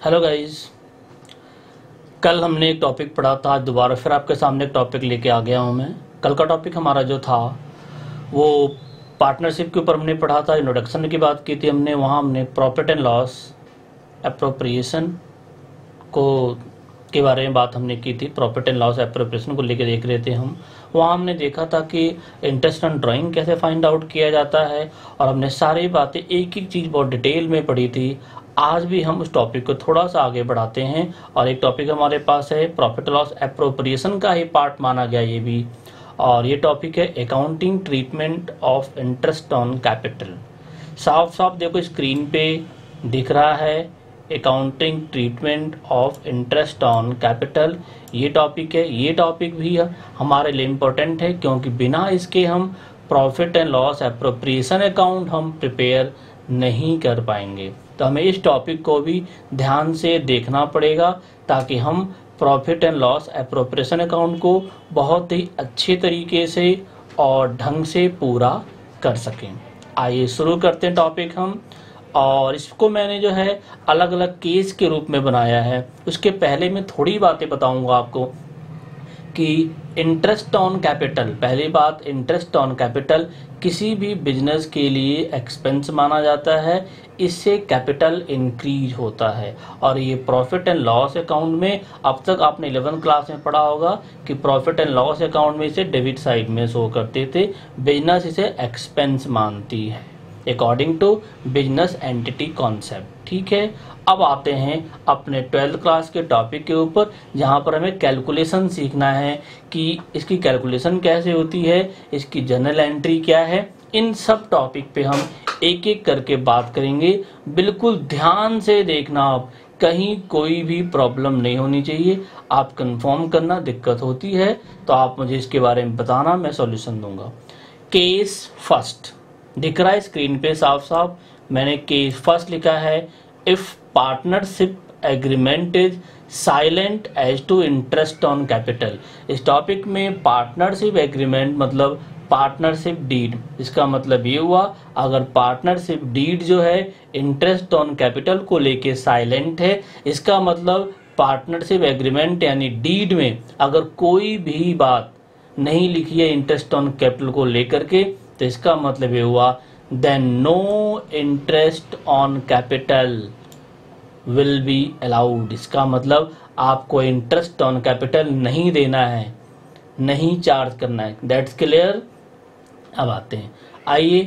Hello guys. कल हमने एक टॉपिक पढ़ा था, आज दोबारा फिर आपके सामने एक टॉपिक लेके आ गया हूँ मैं। कल का टॉपिक हमारा जो था वो पार्टनरशिप के ऊपर हमने पढ़ा था। इंट्रोडक्शन की बात की थी हमने, वहाँ हमने प्रॉफिट एंड लॉस एप्रोप्रिएशन को के बारे में बात हमने की थी। प्रॉफिट एंड लॉस एप्रोप्रिएशन को लेकर देख रहे थे हम। वहाँ हमने देखा था कि इंटरेस्ट ऑन ड्राइंग कैसे फाइंड आउट किया जाता है, और हमने सारी बातें एक एक चीज़ बहुत डिटेल में पढ़ी थी। आज भी हम उस टॉपिक को थोड़ा सा आगे बढ़ाते हैं, और एक टॉपिक हमारे पास है प्रॉफिट लॉस एप्रोप्रिएशन का ही पार्ट माना गया ये भी, और ये टॉपिक है accounting treatment of interest on capital. साफ साफ देखो स्क्रीन पे दिख रहा है, accounting treatment of interest on capital ये टॉपिक है। ये टॉपिक भी हमारे लिए इम्पोर्टेंट है, क्योंकि बिना इसके हम profit and loss appropriation account हम प्रिपेयर नहीं कर पाएंगे। तो हमें इस टॉपिक को भी ध्यान से देखना पड़ेगा, ताकि हम profit and loss appropriation account को बहुत ही अच्छे तरीके से और ढंग से पूरा कर सकें। आइए शुरू करते हैं टॉपिक हम। और इसको मैंने जो है अलग अलग केस के रूप में बनाया है। उसके पहले मैं थोड़ी बातें बताऊंगा आपको कि इंटरेस्ट ऑन कैपिटल, पहली बात, इंटरेस्ट ऑन कैपिटल किसी भी बिजनेस के लिए एक्सपेंस माना जाता है। इससे कैपिटल इंक्रीज होता है, और ये प्रॉफिट एंड लॉस अकाउंट में अब तक आपने 11th क्लास में पढ़ा होगा कि प्रॉफिट एंड लॉस अकाउंट में इसे डेबिट साइड में शो करते थे। बिजनेस इसे एक्सपेंस मानती है according to business entity concept. ठीक है, अब आते हैं अपने 12th क्लास के टॉपिक के ऊपर, जहाँ पर हमें कैलकुलेशन सीखना है कि इसकी कैलकुलेशन कैसे होती है, इसकी जर्नल एंट्री क्या है। इन सब टॉपिक पे हम एक एक करके बात करेंगे। बिल्कुल ध्यान से देखना, आप कहीं कोई भी प्रॉब्लम नहीं होनी चाहिए। आप कंफर्म करना, दिक्कत होती है तो आप मुझे इसके बारे में बताना, मैं सॉल्यूशन दूंगा। केस फर्स्ट दिख रहा है स्क्रीन पे साफ साफ, मैंने केस फर्स्ट लिखा है। If partnership agreement is silent as to interest on capital. इस टॉपिक में पार्टनरशिप एग्रीमेंट मतलब पार्टनरशिप डीड, इसका मतलब ये हुआ अगर पार्टनरशिप डीड जो है इंटरेस्ट ऑन कैपिटल को लेके साइलेंट है, इसका मतलब पार्टनरशिप एग्रीमेंट यानी डीड में अगर कोई भी बात नहीं लिखी है इंटरेस्ट ऑन कैपिटल को लेकर के, तो इसका मतलब ये हुआ then no interest on capital will be allowed. इसका मतलब आपको इंटरेस्ट ऑन कैपिटल नहीं देना है, नहीं चार्ज करना है। That's clear. अब आते हैं, आइए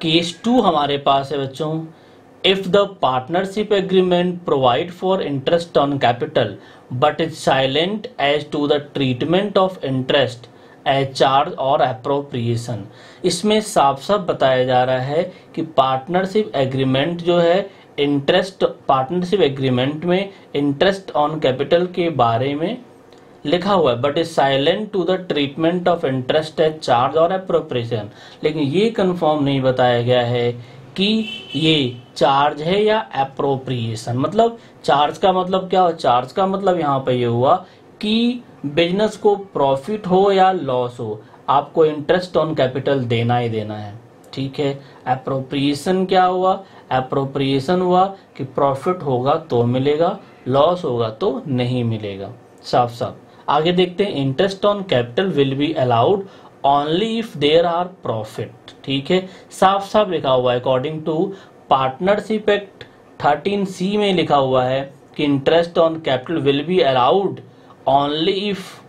केस 2 हमारे पास है बच्चों। If the partnership agreement provide for interest on capital but is silent as to the treatment of interest as charge और एप्रोप्रिएशन। इसमें साफ साफ बताया जा रहा है कि पार्टनरशिप एग्रीमेंट जो है इंटरेस्ट, पार्टनरशिप एग्रीमेंट में इंटरेस्ट ऑन कैपिटल के बारे में लिखा हुआ है, but is silent to the treatment of interest as charge और एप्रोप्रिएशन। लेकिन ये कंफर्म नहीं बताया गया है कि ये चार्ज है या एप्रोप्रिएशन। मतलब चार्ज का मतलब क्या हो, चार्ज का मतलब यहाँ पे ये हुआ कि बिजनेस को प्रॉफिट हो या लॉस हो, आपको इंटरेस्ट ऑन कैपिटल देना ही देना है। ठीक है। एप्रोप्रिएशन क्या हुआ, एप्रोप्रिएशन हुआ कि प्रॉफिट होगा तो मिलेगा, लॉस होगा तो नहीं मिलेगा। साफ साफ आगे देखते हैं। Interest on capital will be allowed only if there are profit. ठीक है, साफ साफ लिखा हुआ है according to partnership act 13C में लिखा हुआ है कि interest on capital will be allowed only if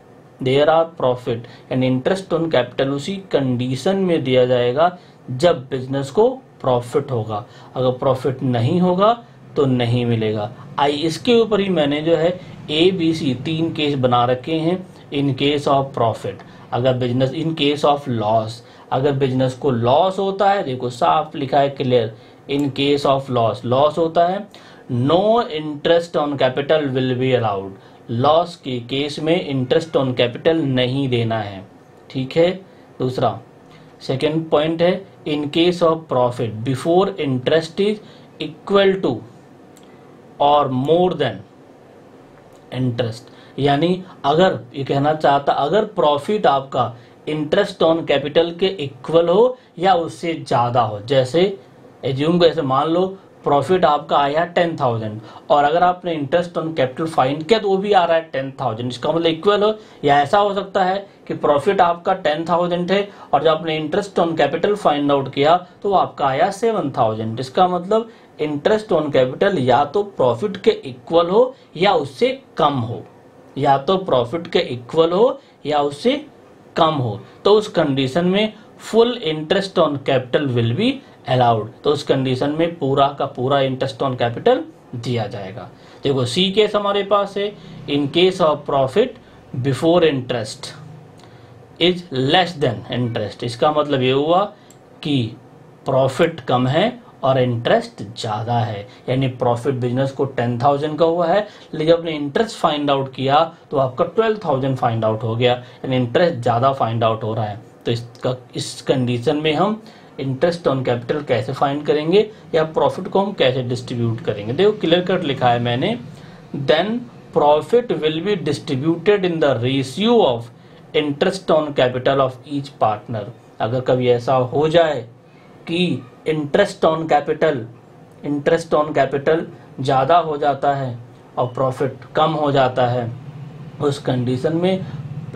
there are profit. And interest on capital उसी कंडीशन में दिया जाएगा जब बिजनेस को प्रॉफिट होगा, अगर प्रॉफिट नहीं होगा तो नहीं मिलेगा। इसके ऊपर ही मैंने जो है ABC 3 केस बना रखे हैं। इन केस ऑफ प्रॉफिट, अगर business, in case of loss, अगर बिजनेस को लॉस होता है, देखो साफ लिखा है clear, in case of loss, loss होता है, no interest on capital will be allowed. Loss के केस में इंटरेस्ट ऑन कैपिटल नहीं देना है। ठीक है। दूसरा सेकेंड पॉइंट है, in case of profit before interest is equal to और मोर देन इंटरेस्ट। यानी अगर ये कहना चाहता, अगर प्रॉफिट आपका इंटरेस्ट ऑन कैपिटल के इक्वल हो या उससे ज्यादा हो, जैसे एज्यूम को ऐसे मान लो प्रॉफिट आपका आया 10,000 और अगर आपने इंटरेस्ट ऑन कैपिटल फाइंड किया तो वो भी आ रहा है 10,000, इसका मतलब इक्वल हो। या ऐसा हो सकता है कि प्रॉफिट आपका 10,000 है और जब आपने interest on capital find out किया तो वो आपका आया 7,000, इसका मतलब इंटरेस्ट ऑन कैपिटल या तो प्रॉफिट के इक्वल हो या उससे कम हो, या तो प्रॉफिट के इक्वल हो या उससे कम हो, तो उस कंडीशन में full interest on capital will be allowed. तो उस कंडीशन में पूरा का पूरा इंटरेस्ट ऑन कैपिटल दिया जाएगा। देखो सी केस हमारे पास है, in case of profit before interest is less than interest, इसका मतलब ये हुआ कि प्रॉफिट कम है और इंटरेस्ट ज्यादा है, यानी प्रॉफिट बिजनेस को 10,000 का हुआ है, लेकिन आपने इंटरेस्ट फाइंड आउट किया तो आपका 12,000 फाइंड आउट हो गया, यानी इंटरेस्ट ज्यादा फाइंड आउट हो रहा है। तो इस कंडीशन में हम इंटरेस्ट ऑन कैपिटल कैसे फाइंड करेंगे या प्रॉफिट को हम कैसे डिस्ट्रीब्यूट करेंगे। देखो क्लियर कट लिखा है मैंने, then profit will be distributed in the ratio of interest on capital of each partner. अगर कभी ऐसा हो जाए कि इंटरेस्ट ऑन कैपिटल ज़्यादा हो जाता है और प्रॉफिट कम हो जाता है, उस कंडीशन में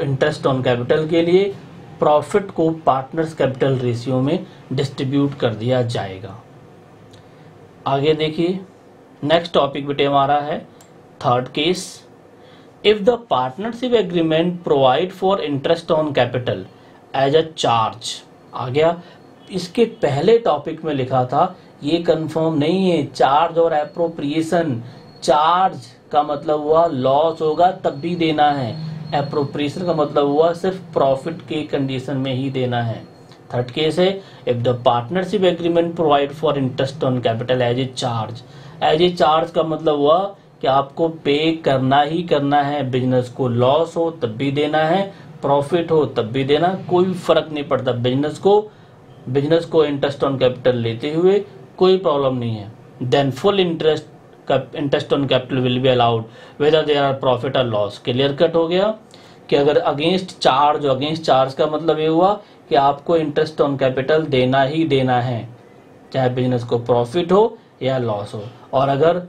इंटरेस्ट ऑन कैपिटल के लिए प्रॉफिट को पार्टनर्स कैपिटल रेशियो में डिस्ट्रीब्यूट कर दिया जाएगा। आगे देखिए नेक्स्ट टॉपिक बेटे हमारा है third case, if the partnership agreement provide for interest on capital as a charge. आ गया, इसके पहले टॉपिक में लिखा था, ये कंफर्म नहीं है, चार्ज और एप्रोप्रिएशन। चार्ज का मतलब हुआ लॉस होगा तब भी देना है, एप्रोप्रिएशन का मतलब हुआ सिर्फ प्रॉफिट के कंडीशन में ही देना है। थर्ड केस है, if the partnership agreement provide for interest on capital as a charge. As a charge का मतलब हुआ कि आपको पे करना ही करना है, बिजनेस को लॉस हो तब भी देना है, प्रॉफिट हो तब भी देना, कोई फर्क नहीं पड़ता। बिजनेस को इंटरेस्ट ऑन कैपिटल लेते हुए कोई प्रॉब्लम नहीं है। Then full interest on capital will be allowed whether there are profit और लॉस। क्लियर कट हो गया कि अगर अगेंस्ट चार्ज का मतलब ये हुआ कि आपको इंटरेस्ट ऑन कैपिटल देना ही देना है, चाहे बिजनेस को प्रॉफिट हो या लॉस हो। और अगर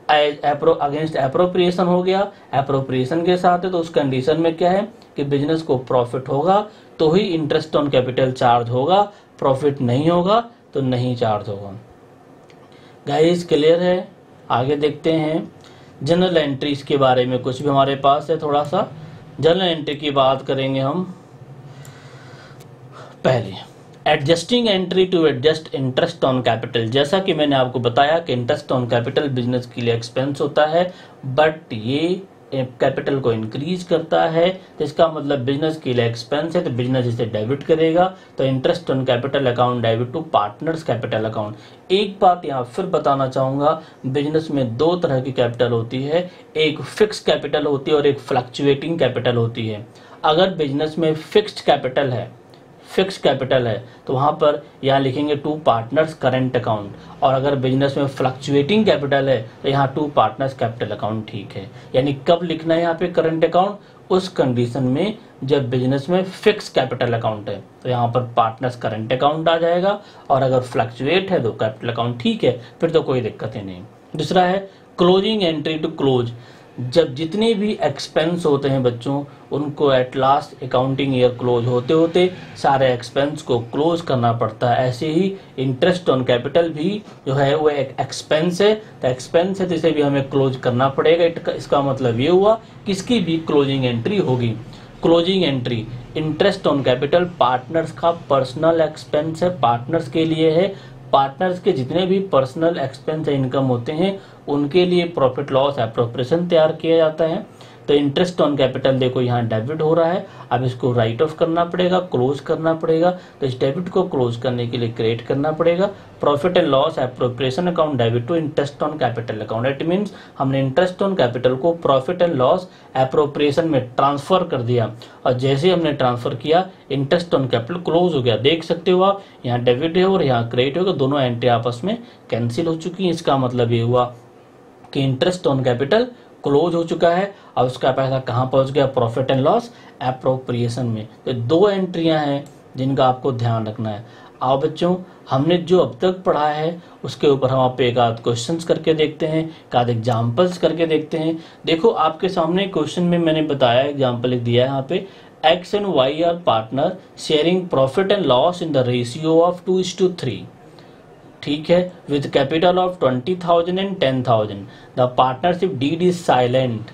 अगेंस्ट एप्रोप्रिएशन हो गया, एप्रोप्रिएशन के साथ है, तो उस कंडीशन में क्या है कि बिजनेस को प्रॉफिट होगा तो ही इंटरेस्ट ऑन कैपिटल चार्ज होगा, प्रॉफिट नहीं होगा तो नहीं चार्ज होगा। गाइस क्लियर है? आगे देखते हैं जनरल एंट्रीज के बारे में, कुछ भी हमारे पास है, थोड़ा सा जनरल एंट्री की बात करेंगे हम। पहले adjusting entry to adjust interest on capital. जैसा कि मैंने आपको बताया कि इंटरेस्ट ऑन कैपिटल बिजनेस के लिए एक्सपेंस होता है, बट ये कैपिटल को इंक्रीज करता है, तो इसका मतलब बिजनेस के लिए एक्सपेंस है तो बिजनेस इसे डेबिट करेगा, तो interest on capital account debit to partners capital account. एक बात यहाँ फिर बताना चाहूंगा, बिजनेस में दो तरह की कैपिटल होती है, एक फिक्स कैपिटल होती है और एक फ्लक्चुएटिंग कैपिटल होती है। अगर बिजनेस में फिक्स कैपिटल है तो वहां पर यहाँ लिखेंगे टू पार्टनर्स करंट अकाउंट, और अगर बिजनेस में फ्लक्चुएटिंग कैपिटल है तो यहाँ टू पार्टनर्स कैपिटल अकाउंट ठीक है। यानी कब लिखना है यहाँ पे करंट अकाउंट? उस कंडीशन में जब बिजनेस में फिक्स कैपिटल अकाउंट है तो यहाँ पर पार्टनर्स करंट अकाउंट आ जाएगा, और अगर फ्लक्चुएट है तो कैपिटल अकाउंट ठीक है, फिर तो कोई दिक्कत ही नहीं। दूसरा है क्लोजिंग एंट्री टू क्लोज। जब जितने भी एक्सपेंस होते हैं बच्चों, उनको at last accounting year close होते होते सारे एक्सपेंस को क्लोज करना पड़ता है। ऐसे ही इंटरेस्ट ऑन कैपिटल भी जो है वो एक एक्सपेंस है, तो इसे भी हमें क्लोज करना पड़ेगा। इसका मतलब ये हुआ कि इसकी भी क्लोजिंग एंट्री होगी। Closing entry interest on capital partners का पर्सनल एक्सपेंस है, पार्टनर्स के लिए है। पार्टनर्स के जितने भी पर्सनल एक्सपेंस इनकम होते हैं उनके लिए प्रॉफिट लॉस एप्रोप्रिएशन तैयार किया जाता है। तो इंटरेस्ट ऑन कैपिटल देखो यहाँ डेबिट हो रहा है, अब इसको राइट ऑफ करना पड़ेगा, क्लोज करना पड़ेगा। तो इस डेबिट को क्लोज करने के लिए क्रिएट करना पड़ेगा profit and loss appropriation account debit to interest on capital account. It means हमने इंटरेस्ट ऑन कैपिटल को प्रॉफिट एंड लॉस एप्रोप्रिएशन में ट्रांसफर कर दिया, और जैसे हमने ट्रांसफर किया इंटरेस्ट ऑन कैपिटल क्लोज हो गया। देख सकते हो आप, यहाँ डेबिट है और यहाँ क्रेडिट होगा, दोनों एंट्री आपस में कैंसिल हो चुकी है। इसका मतलब ये हुआ कि इंटरेस्ट ऑन कैपिटल क्लोज हो चुका है, और उसका पैसा कहाँ पहुंच गया? प्रॉफिट एंड लॉस एप्रोप्रिएशन में। तो दो एंट्रियां हैं जिनका आपको ध्यान रखना है। आओ बच्चों, हमने जो अब तक पढ़ा है उसके ऊपर हम आप पे एक आध क्वेश्चंस करके देखते हैं, एक आध एग्जाम्पल्स करके देखते हैं। देखो आपके सामने क्वेश्चन में मैंने बताया, एग्जाम्पल लिख दिया है यहाँ पे, X and Y are partner sharing profit and loss in the ratio of 2:3। ठीक है, with capital of 20,000 and 10,000। The partnership deed is silent.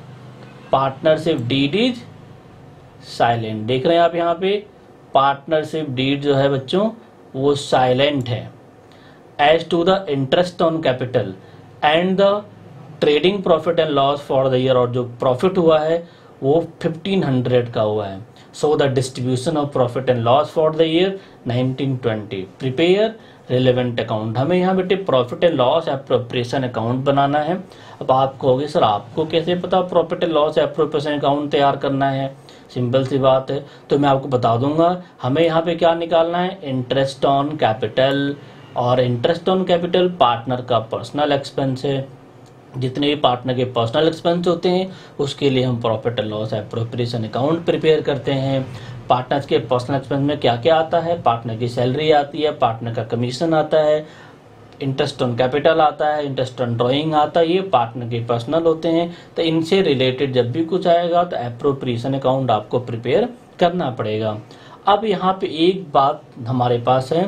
Partnership deed is silent. देख रहे हैं आप यहाँ पे, पार्टनरशिप डीड जो है बच्चों वो साइलेंट है। As to the interest on capital and the trading profit and loss for the year, और जो प्रॉफिट हुआ है वो 1500 का हुआ है। So the distribution of profit and loss for the year 1920। Prepare relevant account. हमें यहाँ बेटे profit and loss appropriation account बनाना है। अब आप कहोगे सर आपको कैसे पता profit and loss appropriation account तैयार करना है? सिंपल सी बात है, तो मैं आपको बता दूंगा। हमें यहाँ पे क्या निकालना है, इंटरेस्ट ऑन कैपिटल, और इंटरेस्ट ऑन कैपिटल पार्टनर का पर्सनल एक्सपेंस है। जितने भी पार्टनर के पर्सनल एक्सपेंस होते हैं उसके लिए हम profit and loss appropriation account prepare करते हैं। पार्टनर्स के पर्सनल एक्सपेंस में क्या क्या आता है, पार्टनर की सैलरी आती है, पार्टनर का कमीशन आता है, इंटरेस्ट ऑन कैपिटल आता है, इंटरेस्ट ऑन ड्राइंग आता है, ये पार्टनर के पर्सनल होते हैं। तो इनसे रिलेटेड जब भी कुछ आएगा तो एप्रोप्रिएशन अकाउंट आपको प्रिपेयर करना पड़ेगा। अब यहाँ पे एक बात हमारे पास है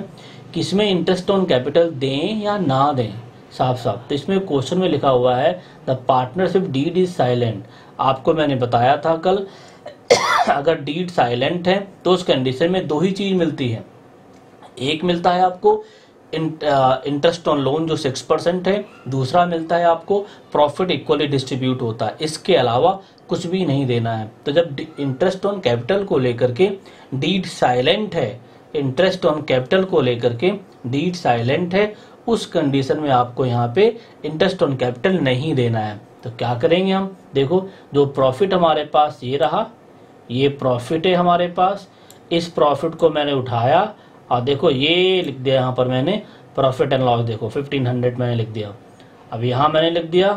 कि इसमें इंटरेस्ट ऑन कैपिटल दें या ना दें, साफ साफ। तो इसमें क्वेश्चन में लिखा हुआ है the partnership deed is silent. आपको मैंने बताया था कल, अगर डीड साइलेंट है तो उस कंडीशन में दो ही चीज मिलती है। एक मिलता है आपको इंटरेस्ट ऑन लोन जो 6% है, दूसरा मिलता है आपको प्रॉफिट इक्वली डिस्ट्रीब्यूट होता है। इसके अलावा कुछ भी नहीं देना है। तो जब इंटरेस्ट ऑन कैपिटल को लेकर के डीड साइलेंट है, इंटरेस्ट ऑन कैपिटल को लेकर के डीड साइलेंट है, उस कंडीशन में आपको यहाँ पे इंटरेस्ट ऑन कैपिटल नहीं देना है। तो क्या करेंगे हम, देखो जो प्रॉफिट हमारे पास ये रहा, ये प्रॉफिट है हमारे पास, इस प्रॉफिट को मैंने उठाया और देखो ये लिख दिया यहाँ पर मैंने प्रॉफिट एंड लॉस, देखो 1500 मैंने लिख दिया। अब यहाँ मैंने लिख दिया,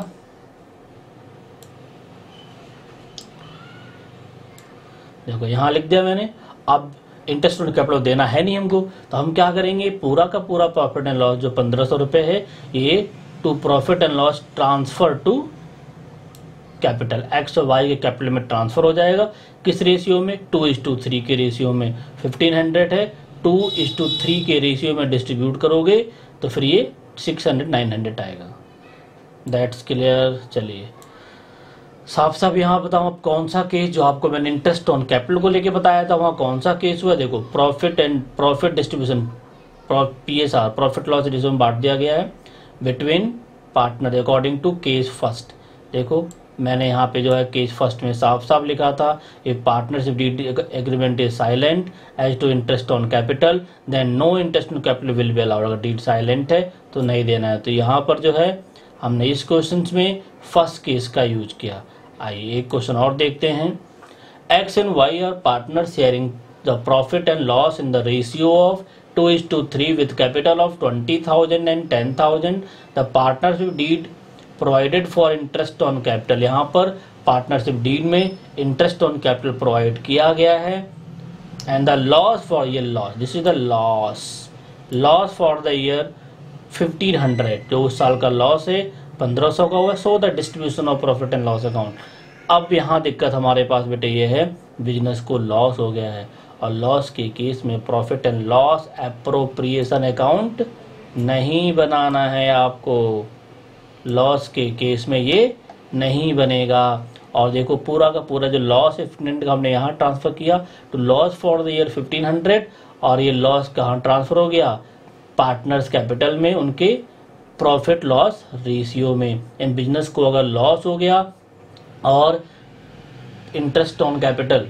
देखो यहाँ लिख दिया मैंने। अब इंटरेस्ट ऑन कैपिटल देना है नहीं हमको, तो हम क्या करेंगे, पूरा का पूरा प्रॉफिट एंड लॉस जो 1500 रुपए है ये to profit and loss transfer to capital, X और वाई के कैपिटल में ट्रांसफर हो जाएगा। किस रेशियो में, 2:3 के रेशियो में। 1500 है, 2:3 के रेशियो में डिस्ट्रीब्यूट करोगे तो फिर ये 600-900 आएगा। That's clear. चलिए साफ साफ यहाँ बताऊँ अब कौन सा केस, जो आपको मैंने इंटरेस्ट ऑन कैपिटल को लेके बताया था वहाँ कौन सा केस हुआ। देखो profit distribution, PSR profit loss ratio में बांट दिया गया है between partner according to case first. देखो मैंने यहाँ पे जो है केस फर्स्ट में साफ साफ लिखा था, a partnership deed agreement is silent as to interest on capital then no interest on capital will be allowed. अगर डीड साइलेंट है तो नहीं देना है। तो यहाँ पर जो है हमने इस क्वेश्चन में फर्स्ट केस का यूज किया। आइए एक क्वेश्चन और देखते हैं। X and Y are partner sharing the profit and loss in the ratio of 2:3 with capital of 20,000 and 10,000. The partnership deed provided for interest on capital. यहाँ पर पार्टनरशिप डीड में इंटरेस्ट ऑन कैपिटल प्रोवाइड किया गया है। And the loss for, ये loss, this is the loss for the year 1500, जो उस साल का लॉस है 1500 का हुआ। सो the distribution of profit and loss account. अब यहाँ दिक्कत हमारे पास बेटे ये है, बिजनेस को लॉस हो गया है और लॉस के केस में profit and loss appropriation account नहीं बनाना है आपको। लॉस के केस में ये नहीं बनेगा। और देखो पूरा का पूरा जो लॉस है 1500 का हमने यहाँ ट्रांसफर किया तो लॉस फॉर द ईयर 1500, और ये लॉस कहाँ ट्रांसफर हो गया, पार्टनर्स कैपिटल में, उनके प्रॉफिट लॉस रेशियो में। इन बिजनेस को अगर लॉस हो गया और interest on capital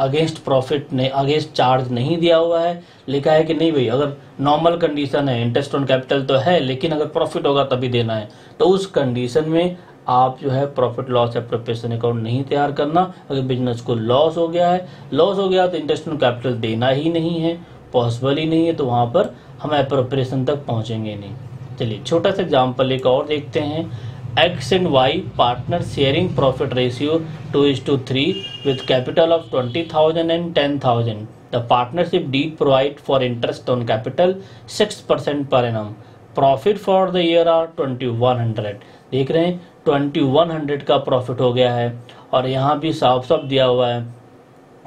against profit ने अगेंस्ट चार्ज नहीं दिया हुआ है, लिखा है कि नहीं भाई अगर नॉर्मल कंडीशन है इंटरेस्ट ऑन कैपिटल तो है लेकिन अगर प्रॉफिट होगा तभी देना है, तो उस कंडीशन में आप जो है प्रॉफिट लॉस एप्रोप्रिएशन अकाउंट नहीं तैयार करना। अगर बिजनेस को लॉस हो गया तो इंटरेस्ट ऑन कैपिटल देना ही नहीं है, पॉसिबल ही नहीं है, तो वहाँ पर हम एप्रोप्रिएशन तक पहुँचेंगे नहीं। चलिए छोटा सा एग्जाम्पल एक और देखते हैं। X and Y partner sharing profit ratio 2:3 with capital of 20,000 and 10,000. The partnership deed provide for interest on capital 6% per annum, profit for the year are 2100। देख रहे हैं 2100 का प्रॉफिट हो गया है, और यहाँ भी साफ साफ दिया हुआ है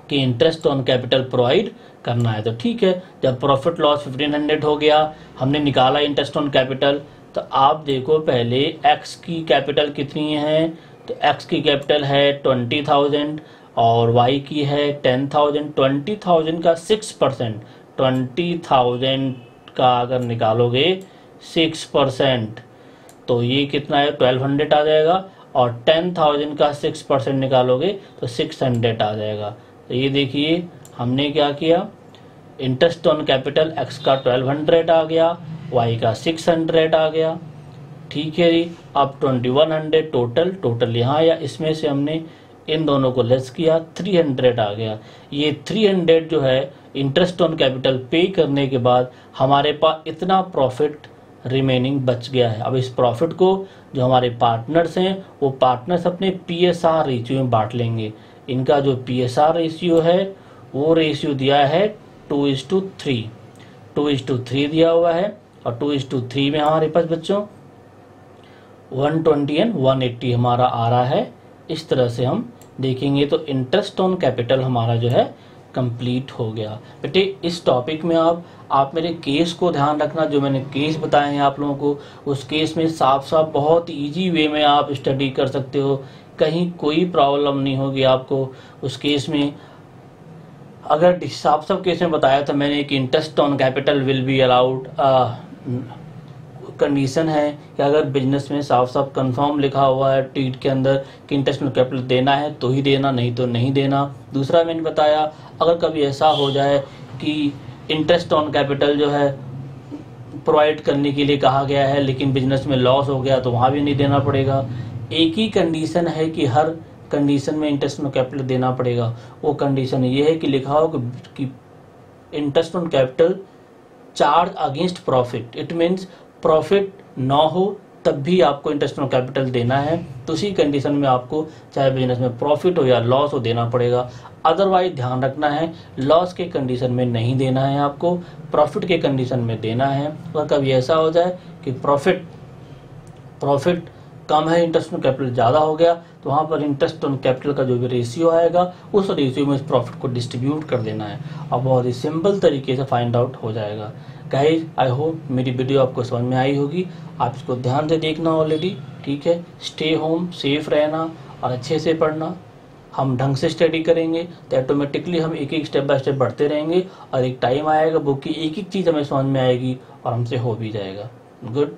कि इंटरेस्ट ऑन कैपिटल प्रोवाइड करना है। तो ठीक है, जब प्रॉफिट लॉस 1500 हो गया, हमने निकाला इंटरेस्ट ऑन कैपिटल, तो आप देखो पहले एक्स की कैपिटल कितनी है, तो एक्स की कैपिटल है 20,000 और वाई की है 10,000। 20,000 का 6%, 20,000 का अगर निकालोगे 6% तो ये कितना है 1200 आ जाएगा, और 10,000 का 6% निकालोगे तो 600 आ जाएगा। तो ये देखिए हमने क्या किया, इंटरेस्ट ऑन कैपिटल एक्स का 1200 आ गया, वाई का 600 आ गया। ठीक है जी, अब 2100 टोटल यहाँ आया, इसमें से हमने इन दोनों को लेस किया, 300 आ गया। ये 300 जो है इंटरेस्ट ऑन कैपिटल पे करने के बाद हमारे पास इतना प्रॉफिट रिमेनिंग बच गया है। अब इस प्रॉफिट को जो हमारे पार्टनर्स हैं वो पार्टनर्स अपने PSR रेशियो में बांट लेंगे। इनका जो PSR रेशियो है वो रेशियो दिया है 2:3, 2:3 दिया हुआ है, और 2:3 में हमारे पास बच्चों 120 एंड 180 हमारा आ रहा है। इस तरह से हम देखेंगे तो इंटरेस्ट ऑन कैपिटल हमारा जो है कंप्लीट हो गया। बेटे इस टॉपिक में आप मेरे केस को ध्यान रखना, जो मैंने केस बताए हैं आप लोगों को, उस केस में साफ साफ बहुत इजी वे में आप स्टडी कर सकते हो, कहीं कोई प्रॉब्लम नहीं होगी आपको उस केस में। अगर साफ साफ केस में बताया था मैंने कि interest on capital will be allowed, condition है कि अगर बिजनेस में साफ साफ कंफर्म लिखा हुआ है टीट के अंदर कि इंटरेस्ट ऑन कैपिटल देना है तो ही देना, नहीं तो नहीं देना। दूसरा मैंने बताया अगर कभी ऐसा हो जाए कि इंटरेस्ट ऑन कैपिटल जो है प्रोवाइड करने के लिए कहा गया है लेकिन बिजनेस में लॉस हो गया तो वहाँ भी नहीं देना पड़ेगा। एक ही कंडीशन है कि हर कंडीशन में इंटरेस्ट ऑन कैपिटल देना पड़ेगा, वो कंडीशन ये है कि लिखा हो कि interest on capital charge against profit, it means profit ना हो तब भी आपको इंटरेस्ट ऑन कैपिटल देना है, तो उसी कंडीशन में आपको चाहे बिजनेस में प्रॉफिट हो या लॉस हो देना पड़ेगा। अदरवाइज ध्यान रखना है लॉस के कंडीशन में नहीं देना है, आपको प्रॉफिट के कंडीशन में देना है। अगर कभी ऐसा हो जाए कि प्रॉफिट कम है, इंटरेस्ट ऑन कैपिटल ज़्यादा हो गया, तो वहाँ पर इंटरेस्ट ऑन कैपिटल का जो भी रेशियो आएगा उस रेशियो में उस प्रॉफिट को डिस्ट्रीब्यूट कर देना है, और बहुत ही सिंपल तरीके से फाइंड आउट हो जाएगा। गाइस आई होप मेरी वीडियो आपको समझ में आई होगी, आप इसको ध्यान से देखना ऑलरेडी, ठीक है। स्टे होम, सेफ रहना और अच्छे से पढ़ना। हम ढंग से स्टडी करेंगे तो ऑटोमेटिकली हम एक एक स्टेप बाय स्टेप बढ़ते रहेंगे, और एक टाइम आएगा बुक की एक एक चीज़ हमें समझ में आएगी और हमसे हो भी जाएगा। गुड।